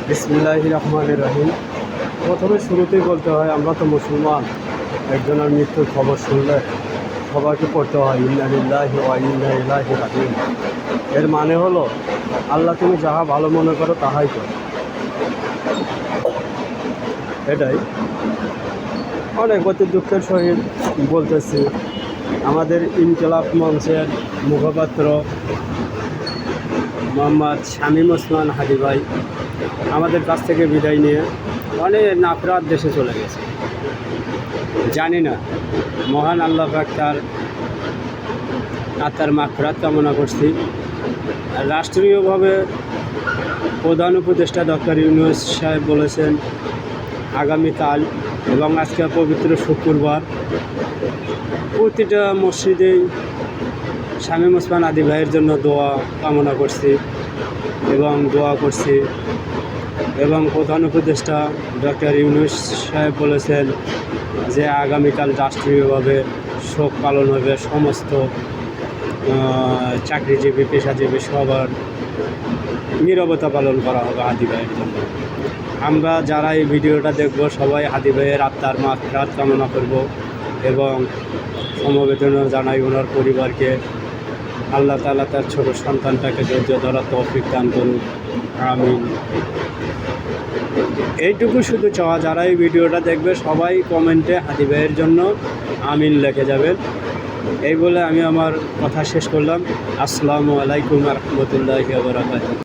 বিসমিল্লাহির রহমানির রহিম। প্রথমে শুরুতেই বলতে হয় আমরা তো মুসলমান। একজনের মৃত্যুর খবর শুনলে সবাইকে পড়তে হয় ইন্না লিল্লাহি ওয়া ইন্না ইলাইহি রাজিউন। এর মানে হলো আল্লাহ তুমি যাহা ভালো মনে করো তাহাই করো, এটাই। অনেক অতি দুঃখের সহিত বলতেছি, আমাদের ইনকিলাব মঞ্চের মুখপাত্র মোহাম্মদ শামীম ওসমান হাদি ভাই আমাদের কাছ থেকে বিদায় নিয়ে অনেক নাফরাত দেশে চলে গেছে। জানি না, মহান আল্লাহ পাক তার আত্মার মাগফিরাত কামনা করছি। রাষ্ট্রীয়ভাবে প্রধান উপদেষ্টা ডক্টর ইউনূস সাহেব বলেছেন আগামীকাল এবং আজকে পবিত্র শুক্রবার প্রতিটা মসজিদেই শামীম ওসমান হাদি ভাইয়ের জন্য দোয়া কামনা করছি এবং দোয়া করছি। এবং প্রধান উপদেষ্টা ডক্টর ইউনূস সাহেব বলেছেন যে আগামীকাল রাষ্ট্রীয়ভাবে শোক পালন হবে, সমস্ত চাকরিজীবী পেশাজীবী সবার নীরবতা পালন করা হবে হাদি ভাইয়ের জন্য। আমরা যারা এই ভিডিওটা দেখব সবাই হাদি ভাইয়ের আত্মার মাগফিরাত কামনা করব এবং সমবেদনা জানাই ওনার পরিবারকে। আল্লাহ তাআলা তার ছোট সন্তানটাকে ধৈর্য ধরার তৌফিক দান করুন, আমিন। এইটুকু শুধু চাওয়া, যারা এই ভিডিওটা দেখবে সবাই কমেন্টে হাদি ভাইয়ের জন্য আমিন লিখে যাবেন। এই বলে আমি আমার কথা শেষ করলাম। আসসালামু আলাইকুম ওয়া রাহমাতুল্লাহি ওয়া বারাকাতুহু।